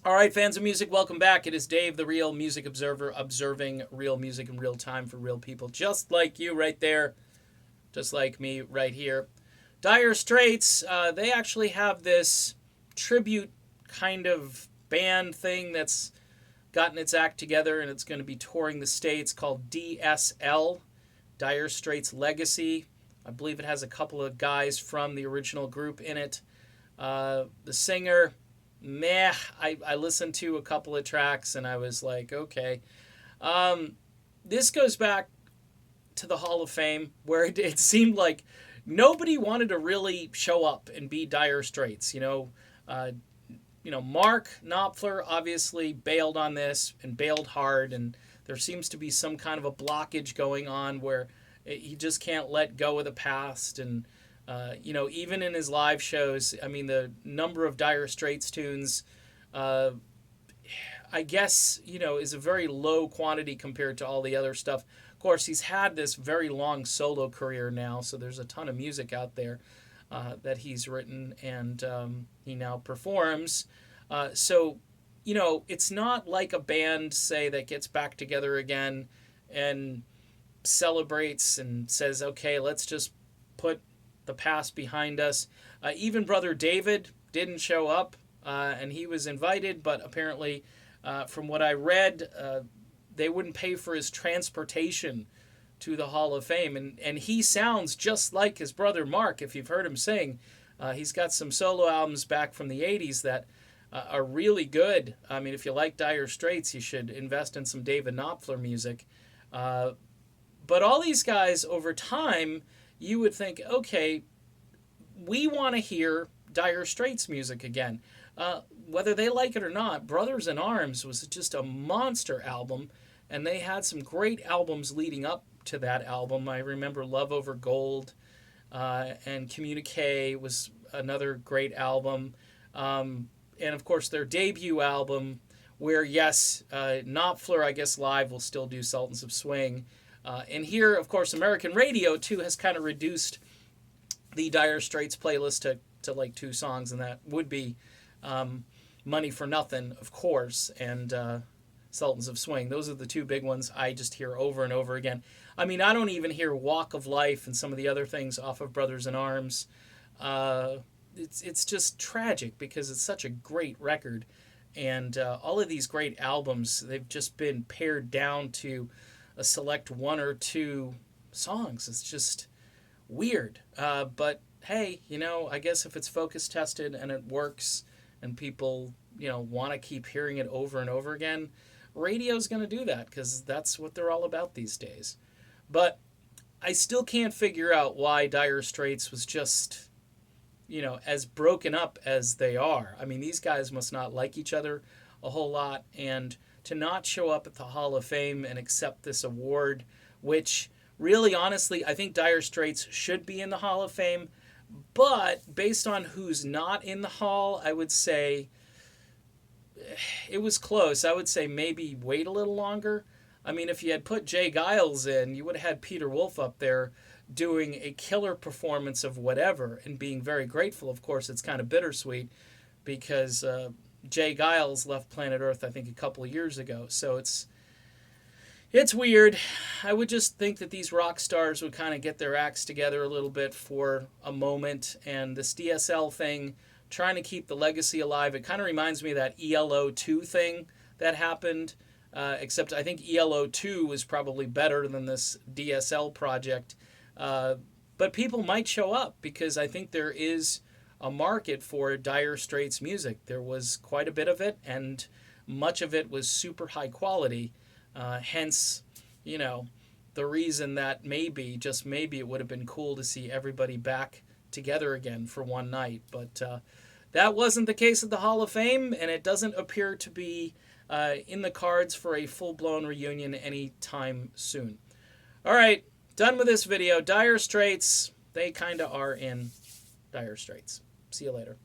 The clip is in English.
All right, fans of music, welcome back. It is Dave, the Real Music Observer, observing real music in real time for real people, just like you right there, just like me right here. Dire Straits, they actually have this tribute kind of band thing that's gotten its act together, and it's going to be touring the States, called DSL, Dire Straits Legacy. I believe it has a couple of guys from the original group in it. The singer, meh. I listened to a couple of tracks and I was like, okay. Um, this goes back to the Hall of Fame, where it seemed like nobody wanted to really show up and be Dire Straits. Uh, Mark Knopfler obviously bailed on this and bailed hard, and there seems to be some kind of a blockage going on where he just can't let go of the past. And even in his live shows, I mean, the number of Dire Straits tunes, uh, I guess, is a very low quantity compared to all the other stuff. Of course, he's had this very long solo career now, so there's a ton of music out there that he's written, and he now performs. It's not like a band, say, that gets back together again and celebrates and says, okay, let's just put the past behind us. Even Brother David didn't show up, and he was invited, but apparently, from what I read, they wouldn't pay for his transportation to the Hall of Fame. And he sounds just like his brother Mark, if you've heard him sing. He's got some solo albums back from the 80s that are really good. I mean, if you like Dire Straits, you should invest in some David Knopfler music. But all these guys, over time, you would think, okay, we want to hear Dire Straits music again. Whether they like it or not, Brothers in Arms was just a monster album, and they had some great albums leading up to that album. I remember Love Over Gold, and Communique was another great album. And of course, their debut album, where, yes, Knopfler, I guess, live will still do Sultans of Swing. And here, of course, American radio, too, has kind of reduced the Dire Straits playlist to like two songs, and that would be Money for Nothing, of course, and Sultans of Swing. Those are the two big ones I just hear over and over again. I mean, I don't even hear Walk of Life and some of the other things off of Brothers in Arms. It's just tragic because it's such a great record. And all of these great albums, they've just been pared down to a select one or two songs. It's just weird. But hey, I guess if it's focus tested and it works and people, want to keep hearing it over and over again, radio's going to do that because that's what they're all about these days. But I still can't figure out why Dire Straits was just, as broken up as they are. I mean, these guys must not like each other a whole lot, and to not show up at the Hall of Fame and accept this award, which really, honestly, I think Dire Straits should be in the Hall of Fame, but based on who's not in the Hall, I would say it was close. I would say maybe wait a little longer. I mean, if you had put Jay Giles in, you would have had Peter Wolf up there doing a killer performance of whatever and being very grateful. Of course, it's kind of bittersweet because Jay Giles left planet Earth, I think, a couple of years ago. So it's weird. I would just think that these rock stars would kind of get their acts together a little bit for a moment. And this DSL thing, trying to keep the legacy alive, it kind of reminds me of that ELO 2 thing that happened. Except I think ELO 2 was probably better than this DSL project. But people might show up because I think there is a market for Dire Straits music. There was quite a bit of it, and much of it was super high quality. Hence, the reason that maybe, just maybe, it would have been cool to see everybody back together again for one night. But that wasn't the case at the Hall of Fame, and it doesn't appear to be in the cards for a full-blown reunion anytime soon. All right, done with this video. Dire Straits, they kind of are in Dire Straits. See you later.